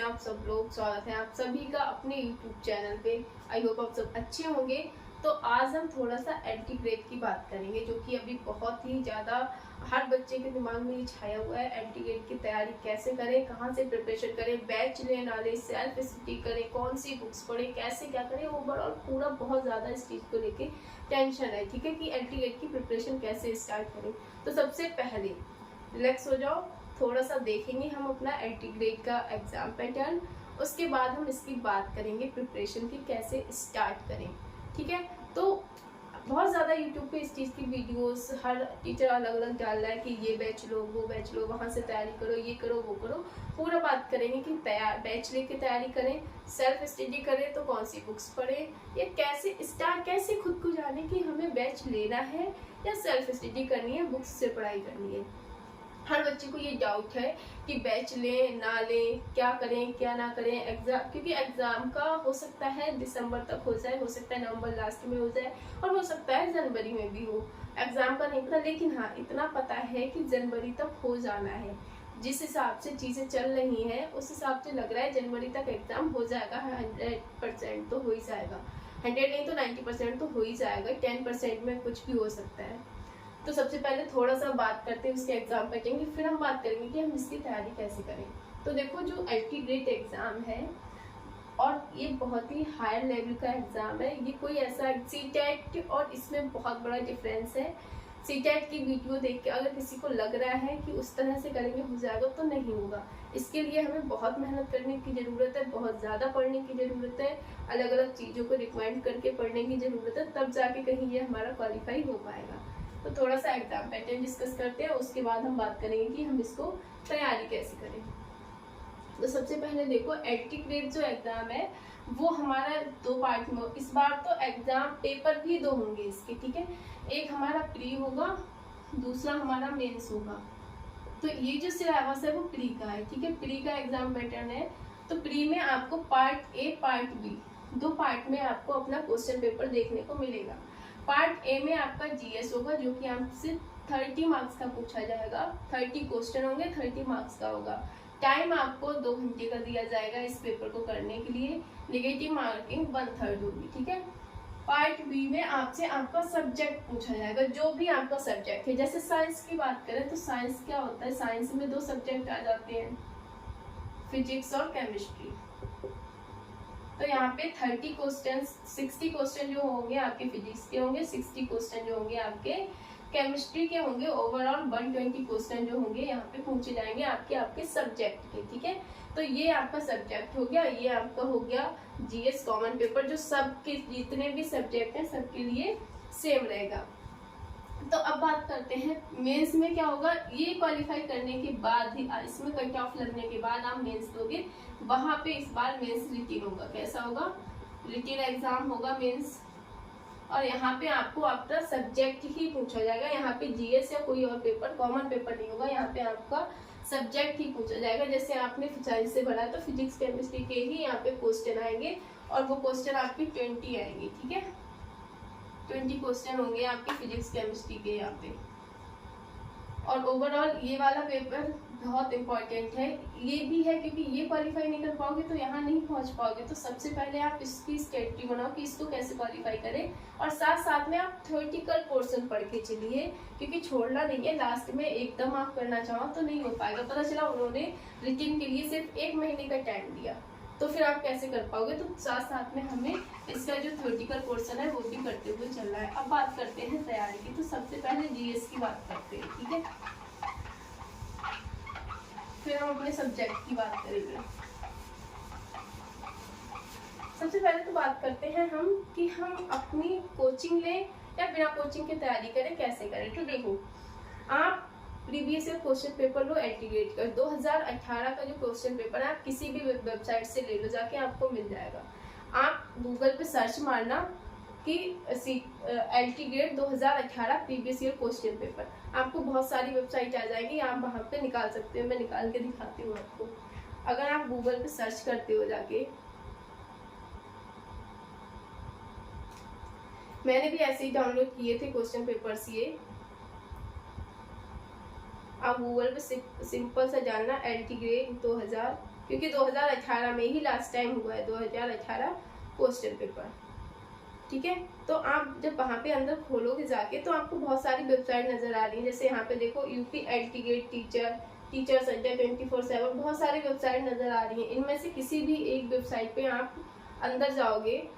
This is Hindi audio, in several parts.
आप सब लोग, स्वागत है आप सभी का अपने YouTube चैनल पे। आई होप आप सब अच्छे होंगे। तो आज हम थोड़ा सा एंटी-ग्रेड की बात करेंगे, जो कि अभी बहुत ही ज़्यादा हर बच्चे के दिमाग में ये छाया हुआ है। एंटी-ग्रेड की तैयारी कैसे करें, कहाँ से प्रिपरेशन करें, बैच लें ना लें, सेल्फ स्टडी करें, कौन सी बुक्स पढ़ें, कैसे क्या करें, ओवरऑल पूरा बहुत ज़्यादा इस चीज़ को लेके टेंशन है। ठीक है कि एंटी-ग्रेड की प्रिपरेशन कैसे स्टार्ट करें। तो सबसे पहले रिलैक्स हो जाओ, थोड़ा सा देखेंगे हम अपना एंटी-ग्रेड का एग्जाम पैटर्न। उसके बाद हम इसकी बात करेंगे प्रिपरेशन की कैसे स्टार्ट करें। ठीक है, तो बहुत ज़्यादा यूट्यूब पे इस चीज़ की वीडियोस हर टीचर अलग अलग डाल रहा है कि ये बैच लो, वो बैच लो, वहाँ से तैयारी करो, ये करो, वो करो। पूरा बात करेंगे कि बैच लेके तैयारी करें, सेल्फ स्टडी करें तो कौन सी बुक्स पढ़ें, या कैसे स्टार्ट, कैसे खुद को जाने कि हमें बैच लेना है या सेल्फ स्टडी करनी है, बुक्स से पढ़ाई करनी है। हर बच्चे को ये डाउट है कि बैच लें ना लें, क्या करें क्या ना करें एग्जाम, क्योंकि एग्जाम का हो सकता है दिसंबर तक हो जाए, हो सकता है नवंबर लास्ट में हो जाए, और हो सकता है जनवरी में भी हो। एग्जाम का नहीं पता, लेकिन हाँ इतना पता है कि जनवरी तक हो जाना है। जिस हिसाब से चीज़ें चल रही हैं उस हिसाब से लग रहा है जनवरी तक एग्जाम हो जाएगा। 100% तो हो ही जाएगा, 100 नहीं तो 90% तो हो ही जाएगा, 10% में कुछ भी हो सकता है। तो सबसे पहले थोड़ा सा बात करते हैं उसके एग्जाम पैटर्न की, फिर हम बात करेंगे कि हम इसकी तैयारी कैसे करें। तो देखो, जो एंटी-ग्रेड एग्जाम है और ये बहुत ही हायर लेवल का एग्जाम है, ये कोई ऐसा सीटेट और इसमें बहुत बड़ा डिफरेंस है। सीटेट की वीडियो देख के अगर किसी को लग रहा है कि उस तरह से करेंगे हो जाएगा, तो नहीं होगा। इसके लिए हमें बहुत मेहनत करने की ज़रूरत है, बहुत ज़्यादा पढ़ने की ज़रूरत है, अलग अलग चीज़ों को रिकमेंड करके पढ़ने की ज़रूरत है, तब जाके कहीं ये हमारा क्वालिफाई हो पाएगा। तो थोड़ा सा एग्जाम पैटर्न डिस्कस करते हैं, उसके बाद हम बात करेंगे कि हम इसको तैयारी कैसे करें। तो सबसे पहले देखो, एंटी-ग्रेड जो एग्जाम है वो हमारा दो पार्ट में, इस बार तो एग्जाम पेपर भी दो होंगे इसके। ठीक है, एक हमारा प्री होगा, दूसरा हमारा मेंस होगा। तो ये जो सिलेबस है वो प्री का है। ठीक है, प्री का एग्जाम पैटर्न है। तो प्री में आपको पार्ट ए पार्ट बी दो पार्ट में आपको अपना क्वेश्चन पेपर देखने को मिलेगा। पार्ट ए में आपका जीएस होगा, जो कि आपसे 30 मार्क्स का पूछा जाएगा। 30 क्वेश्चन होंगे, 30 मार्क्स का होगा। टाइम आपको 2 घंटे का दिया जाएगा इस पेपर को करने के लिए। नेगेटिव मार्किंग 1/3 होगी। ठीक है, पार्ट बी में आपसे आपका सब्जेक्ट पूछा जाएगा, जो भी आपका सब्जेक्ट है। जैसे साइंस की बात करें तो साइंस क्या होता है, साइंस में 2 सब्जेक्ट आ जाते हैं, फिजिक्स और केमिस्ट्री। तो यहाँ पे 30 क्वेश्चन, 60 क्वेश्चन जो होंगे आपके फिजिक्स के होंगे, 60 क्वेश्चन जो होंगे आपके केमिस्ट्री के होंगे। ओवरऑल 120 क्वेश्चन जो होंगे यहाँ पे पूछे जाएंगे आपके सब्जेक्ट के। ठीक है, तो ये आपका सब्जेक्ट हो गया, ये आपका हो गया जीएस कॉमन पेपर, जो सबके जितने भी सब्जेक्ट हैं सबके लिए सेम रहेगा। तो अब बात करते हैं मेंस में क्या होगा। ये क्वालिफाई करने के बाद ही, इसमें कट ऑफ लगने के बाद आप मेंस दोगे, वहां पे इस बार मेंस रिटिन होगा। कैसा होगा, रिटिन एग्जाम होगा मेंस। और यहाँ पे आपको अपना सब्जेक्ट ही पूछा जाएगा। यहाँ पे जीएस या कोई और पेपर, कॉमन पेपर नहीं होगा, यहाँ पे आपका सब्जेक्ट ही पूछा जाएगा। जैसे आपने साइंस से भरा तो फिजिक्स केमिस्ट्री के ही यहाँ पे क्वेश्चन आएंगे, और वो क्वेश्चन आपके 20 आएंगे। ठीक है, 20 क्वेश्चन होंगे आपके फिजिक्स केमिस्ट्री के यहाँ पे। और ओवरऑल ये वाला पेपर बहुत इंपॉर्टेंट है। ये भी है क्योंकि ये क्वालिफाई नहीं कर पाओगे तो यहाँ नहीं पहुँच पाओगे। तो सबसे पहले आप इसकी स्ट्रेटजी बनाओ कि इसको कैसे क्वालिफाई करें, और साथ साथ में आप थ्योरेटिकल पोर्शन पढ़ के चलिए, क्योंकि छोड़ना नहीं है। लास्ट में एकदम आप करना चाहो तो नहीं हो पाएगा। पता चला उन्होंने रिटन के लिए सिर्फ 1 महीने का टाइम दिया, तो फिर आप कैसे कर पाओगे। तो साथ साथ में हमें इसका जो थ्योरेटिकल पोर्शन है वो भी करते हुए चलना है। अब बात करते हैं तैयारी की। तो सबसे पहले जीएस की बात करते हैं। ठीक है, फिर हम अपने सब्जेक्ट की बात करेंगे। सबसे पहले तो बात करते हैं हम कि हम अपनी कोचिंग लें या बिना कोचिंग के तैयारी करें, कैसे करें। तो देखो, आप प्रीवियस ईयर क्वेश्चन पेपर लो एंटी-ग्रेड का, 2018 का जो क्वेश्चन पेपर है आप किसी भी वेबसाइट से ले लो जाके, आपको मिल जाएगा। आप गूगल पे सर्च मारना कि anti-grade 2018 previous year question paper, आपको बहुत सारी वेबसाइट आ जाएगी, आप वहाँ पे निकाल सकते हो। मैं निकाल के दिखाती हूँ आपको। अगर आप गूगल पे सर्च करते हो जाके, मैंने भी ऐसे ही डाउनलोड किए थे क्वेश्चन पेपर्स ये। आप गूगल पे सिंपल सा जानना एंटी-ग्रेड 2018 क्योंकि 2018 में ही लास्ट टाइम हुआ है, 2018 क्वेश्चन पेपर। ठीक है, तो आप जब वहाँ पे अंदर खोलोगे जाके तो आपको बहुत सारी वेबसाइट नजर आ रही है। जैसे यहाँ पे देखो यूपी एल्टीगेट टीचर्स अड्डा 24/7, बहुत सारी वेबसाइट नजर आ रही है। इनमें से किसी भी एक वेबसाइट पे आप अंदर जाओगे।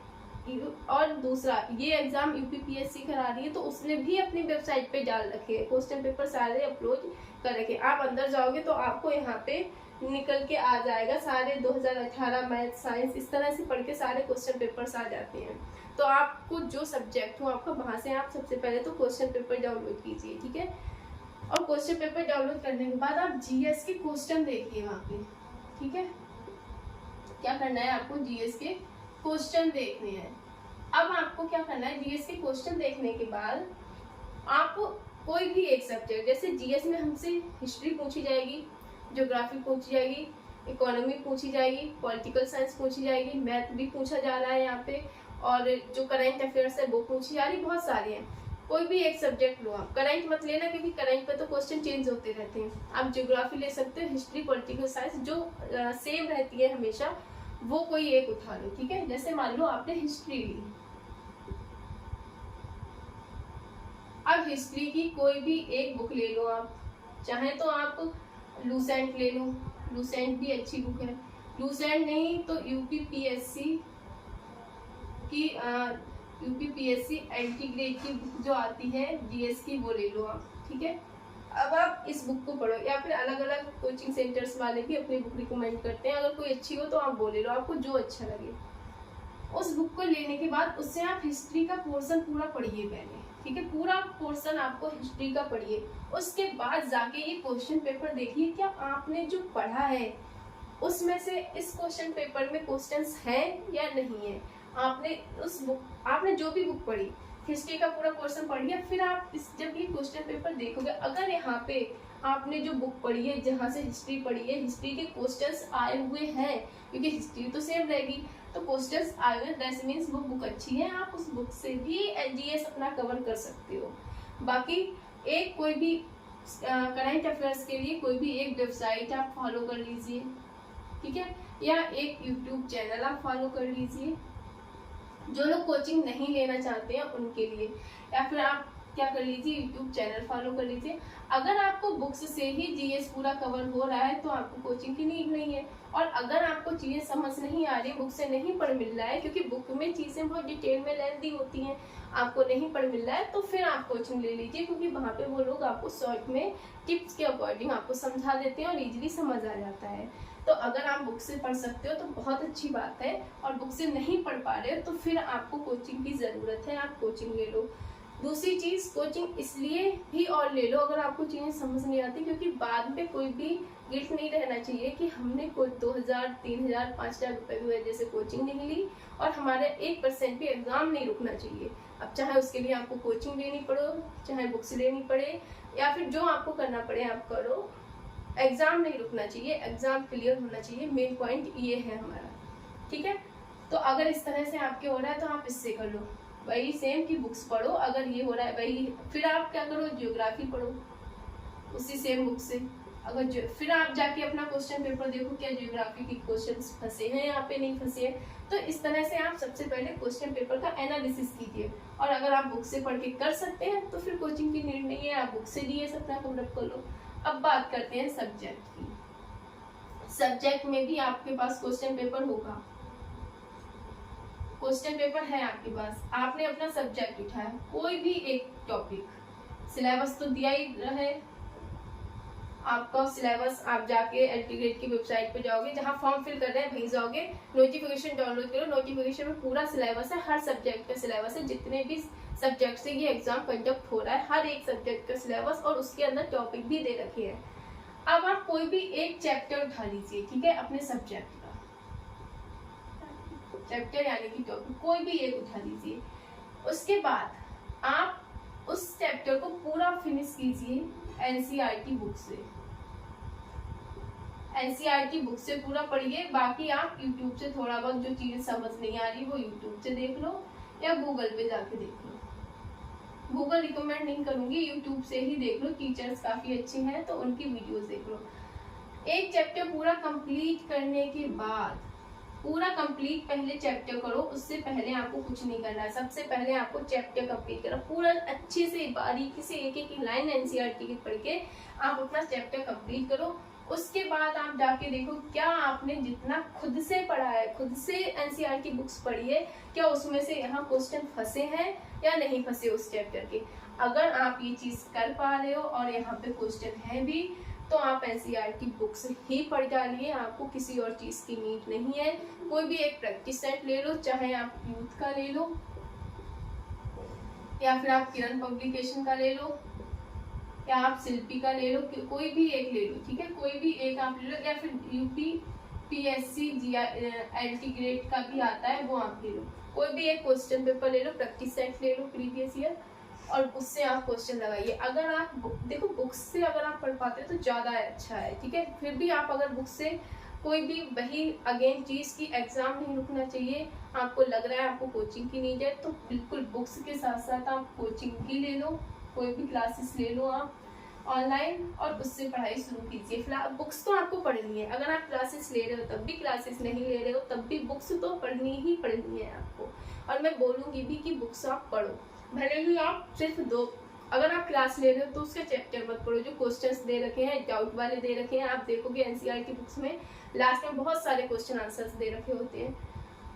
और दूसरा, ये एग्जाम यूपीपीएससी करा रही है तो उसने भी अपनी वेबसाइट पे डाल रखे हैं, क्वेश्चन पेपर सारे अपलोड कर रखे। आप अंदर जाओगे तो आपको यहाँ पे निकल के आ जाएगा सारे 2018 मैथ साइंस, इस तरह से पढ़ के सारे क्वेश्चन पेपर्स आ जाते हैं। तो आपको जो सब्जेक्ट हो आपका, वहां से आप सबसे पहले तो क्वेश्चन पेपर डाउनलोड कीजिए। ठीक है, और क्वेश्चन पेपर डाउनलोड करने के बाद आप जीएस के क्वेश्चन देखिए वहाँ पे। ठीक है, क्या करना है आपको, जीएस के क्वेश्चन देखने हैं। अब आपको क्या करना है, जीएस के क्वेश्चन देखने के बाद आप कोई भी एक सब्जेक्ट, जैसे जीएस में हमसे हिस्ट्री पूछी जाएगी, ज्योग्राफी पूछी जाएगी, इकोनॉमी पूछी जाएगी, पॉलिटिकल साइंस पूछी जाएगी, मैथ भी पूछा जा रहा है यहाँ पे, और जो करंट अफेयर्स है वो पूछी जा रही, बहुत सारी है। कोई भी एक सब्जेक्ट लो आप, करंट मत लेना क्योंकि करंट पे तो क्वेश्चन चेंज होते रहते हैं। आप ज्योग्राफी ले सकते हो, हिस्ट्री, पॉलिटिकल साइंस, जो सेम रहती है हमेशा, वो कोई एक उठा लो। ठीक है, जैसे मान लो आपने हिस्ट्री ली, अब हिस्ट्री की कोई भी एक बुक ले लो आप, चाहे तो आप लूसेंट ले लो, लूसेंट भी अच्छी बुक है। लूसेंट नहीं तो यूपीपीएससी एंटी-ग्रेड की बुक जो आती है जीएस की, वो ले लो आप। ठीक है, अब आप इस बुक को पढ़ो, या फिर अलग अलग कोचिंग सेंटर्स वाले भी अपनी बुक रिकमेंड करते हैं, अगर कोई अच्छी हो तो आप वो ले लो, आपको जो अच्छा लगे। उस बुक को लेने के बाद उससे आप हिस्ट्री का पोर्शन पूरा पढ़िए पहले। ठीक है, पूरा पोर्शन आपको हिस्ट्री का पढ़िए, उसके बाद जाके ये क्वेश्चन पेपर देखिए, क्या आपने जो पढ़ा है उसमें से इस क्वेश्चन पेपर में क्वेश्चंस हैं या नहीं है। आपने जो भी बुक पढ़ी, हिस्ट्री का पूरा पोर्शन पढ़ लिया, फिर आप जब ये क्वेश्चन पेपर देखोगे, अगर यहाँ पे आपने जो बुक पढ़ी है, जहाँ से हिस्ट्री पढ़ी है, हिस्ट्री के क्वेश्चंस आए हुए हैं, क्योंकि हिस्ट्री तो सेम रहेगी, तो क्वेश्चंस आए हुए, दैट मीन्स वो बुक अच्छी है, आप उस बुक से भी जीएस अपना कवर कर सकते हो। बाकी एक कोई भी करंट अफेयर्स के लिए कोई भी एक वेबसाइट आप फॉलो कर लीजिए। ठीक है, या एक यूट्यूब चैनल आप फॉलो कर लीजिए, जो लोग कोचिंग नहीं लेना चाहते हैं उनके लिए, या फिर आप क्या कर लीजिए, यूट्यूब चैनल फॉलो कर लीजिए। अगर आपको बुक्स से ही जीएस पूरा कवर हो रहा है तो आपको कोचिंग की नीड नहीं है, और अगर आपको चीजें समझ नहीं आ रही, बुक से नहीं पढ़ मिल रहा है, क्योंकि बुक में चीजें बहुत डिटेल में लेंथी होती हैं, आपको नहीं पढ़ मिल रहा है, तो फिर आप कोचिंग ले लीजिए, क्योंकि वहाँ पे वो लोग आपको शॉर्ट में टिप्स के अकॉर्डिंग आपको समझा देते हैं और इजीली समझ आ जाता है। तो अगर आप बुक से पढ़ सकते हो तो बहुत अच्छी बात है, और बुक से नहीं पढ़ पा रहे हो तो फिर आपको कोचिंग की ज़रूरत है, आप कोचिंग ले लो। दूसरी चीज़, कोचिंग इसलिए भी और ले लो अगर आपको चीज़ें समझ नहीं आती, क्योंकि बाद में कोई भी गिल्ट नहीं रहना चाहिए कि हमने कोई 2000, 3000, 5000 रुपये की वजह से कोचिंग नहीं ली, और हमारे 1% भी एग्ज़ाम नहीं रुकना चाहिए। अब चाहे उसके लिए आपको कोचिंग लेनी पड़ो, चाहे बुक्स लेनी पड़े, या फिर जो आपको करना पड़े आप करो, एग्जाम नहीं रुकना चाहिए, एग्जाम क्लियर होना चाहिए, मेन पॉइंट ये है हमारा। ठीक है, तो अगर इस तरह से आपके हो रहा है तो आप इससे कर लो, वही सेम की बुक्स पढ़ो। अगर ये हो रहा है वही, फिर आप क्या करो, ज्योग्राफी पढ़ो उसी सेम बुक से। अगर फिर आप जाके अपना क्वेश्चन पेपर देखो, क्या ज्योग्राफी के क्वेश्चंस फंसे हैं यहाँ पे, नहीं फंसे हैं। तो इस तरह से आप सबसे पहले क्वेश्चन पेपर का एनालिसिस कीजिए, और अगर आप बुक से पढ़ के कर सकते हैं तो फिर कोचिंग की नीड नहीं है, आप बुक से जीएस अपना कवरअप कर लो। अब बात करते हैं सब्जेक्ट की। सब्जेक्ट में भी आपके पास क्वेश्चन पेपर होगा, क्वेश्चन पेपर है आपके पास, आपने अपना सब्जेक्ट उठाया, कोई भी एक टॉपिक, सिलेबस तो दिया ही है आपका सिलेबस। आप जाके एल्टीग्रेड की वेबसाइट पे जाओगे, जहां फॉर्म फिल कर रहे हैं वहीं जाओगे, नोटिफिकेशन डाउनलोड करो, नोटिफिकेशन में पूरा सिलेबस है, हर सब्जेक्ट का सिलेबस है, जितने भी सब्जेक्ट से ये एग्जाम कंडक्ट हो रहा है, हर एक सब्जेक्ट का सिलेबस, और उसके अंदर टॉपिक भी दे रखे हैं। अब आप कोई भी एक चैप्टर उठा लीजिए, ठीक है, अपने सब्जेक्ट का चैप्टर यानी कि टॉपिक कोई भी एक उठा लीजिए। उसके बाद आप उस चैप्टर को पूरा फिनिश कीजिए एनसीईआरटी बुक से, एनसीईआरटी बुक से पूरा पढ़िए। बाकी आप यूट्यूब से थोड़ा बहुत जो चीजें समझ नहीं आ रही वो यूट्यूब से देख लो, या गूगल पे जाके देख लो। गूगल रिकमेंड नहीं करूंगी, यूट्यूब से ही देख लो, टीचर्स काफी अच्छे हैं तो उनकी वीडियोस देख लो। एक चैप्टर पूरा कंप्लीट करने के बाद, पूरा कंप्लीट पहले चैप्टर करो, उससे पहले आपको कुछ नहीं करना है। सबसे पहले आपको चैप्टर कंप्लीट करो, पूरा अच्छे से बारीकी से एक एक लाइन एनसीईआरटी की पढ़ के आप अपना चैप्टर कंप्लीट करो। उसके बाद आप जाके देखो क्या आपने जितना खुद से पढ़ा है, खुद से एनसीईआरटी बुक्स पढ़ी है, क्या उसमें से यहाँ क्वेश्चन फंसे हैं या नहीं फंसे उस चैप्टर के। अगर आप ये चीज कर पा रहे हो और यहाँ पे क्वेश्चन है भी, तो आप एनसीईआरटी बुक्स ही पढ़ डालिए, आपको किसी और चीज की नीड नहीं है। कोई भी एक प्रैक्टिस सेट ले लो, चाहे आप यूथ का ले लो या फिर आप किरण पब्लिकेशन का ले लो या आप शिल्पी का ले लो, कोई भी एक ले लो, ठीक है। कोई भी एक आप ले लो, या फिर यूपी पीएससी एलटी ग्रेड का भी आता है, वो आप ले लो। कोई भी एक क्वेश्चन पेपर ले लो, प्रैक्टिस सेट ले लो प्रीवियस ईयर, और उससे आप क्वेश्चन लगाइए। अगर आप देखो बुक्स से अगर आप पढ़ पाते हैं तो ज्यादा अच्छा है, ठीक है। फिर भी आप अगर बुक से कोई भी वही अगेन चीज की एग्जाम नहीं रुकना चाहिए, आपको लग रहा है आपको कोचिंग की नीड है, तो बिल्कुल बुक्स के साथ साथ आप कोचिंग भी ले लो, कोई भी क्लासेस ले लो आप ऑनलाइन, और उससे पढ़ाई शुरू कीजिए। फिलहाल बुक्स तो आपको पढ़नी है, अगर आप क्लासेस ले रहे हो तब भी, क्लासेस नहीं ले रहे हो तब भी, बुक्स तो पढ़नी ही पढ़नी है आपको। और मैं बोलूंगी भी कि बुक्स आप पढ़ो, भले ही आप सिर्फ दो, अगर आप क्लास ले रहे हो तो उसके चैप्टर मत पढ़ो, जो क्वेश्चंस दे रखे हैं डाउट वाले दे रखे हैं, आप देखोगे एनसीईआरटी बुक्स में लास्ट में बहुत सारे क्वेश्चन आंसर्स दे रखे होते हैं,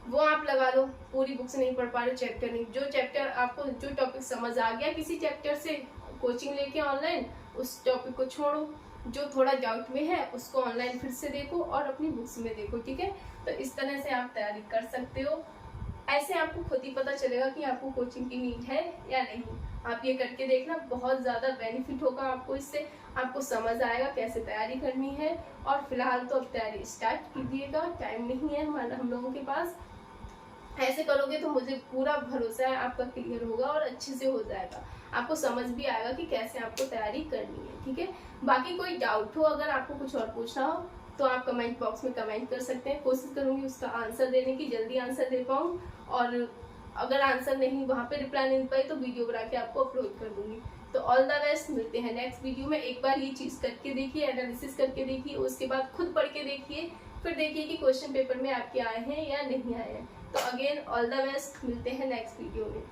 वो आप लगा लो। पूरी बुक्स नहीं पढ़ पा रहे, चैप्टर नहीं, जो चैप्टर आपको जो टॉपिक समझ आ गया किसी चैप्टर से कोचिंग लेके ऑनलाइन, उस टॉपिक को छोड़ो, जो थोड़ा डाउट में है उसको ऑनलाइन फिर से देखो और अपनी बुक्स में देखो, ठीक है। तो इस तरह से आप तैयारी कर सकते हो, ऐसे आपको खुद ही पता चलेगा कि आपको कोचिंग की नीड है या नहीं। आप ये करके देखना, बहुत ज़्यादा बेनिफिट होगा आपको इससे, आपको समझ आएगा कैसे तैयारी करनी है। और फिलहाल तो अब तैयारी स्टार्ट कीजिएगा, टाइम नहीं है हम लोगों के पास। ऐसे करोगे तो मुझे पूरा भरोसा है आपका क्लियर होगा और अच्छे से हो जाएगा, आपको समझ भी आएगा कि कैसे आपको तैयारी करनी है, ठीक है। बाकी कोई डाउट हो, अगर आपको कुछ और पूछना हो तो आप कमेंट बॉक्स में कमेंट कर सकते हैं, कोशिश करूंगी उसका आंसर देने की, जल्दी आंसर दे पाऊँ। और अगर आंसर नहीं, वहाँ पे रिप्लाई नहीं पाई तो वीडियो बना के आपको अपलोड कर दूंगी। तो ऑल द बेस्ट, मिलते हैं नेक्स्ट वीडियो में। एक बार ये चीज़ करके देखिए, एनालिसिस करके देखिए, उसके बाद खुद पढ़ के देखिए, फिर देखिए कि क्वेश्चन पेपर में आपके आए हैं या नहीं आए हैं। तो अगेन ऑल द बेस्ट, मिलते हैं नेक्स्ट वीडियो में।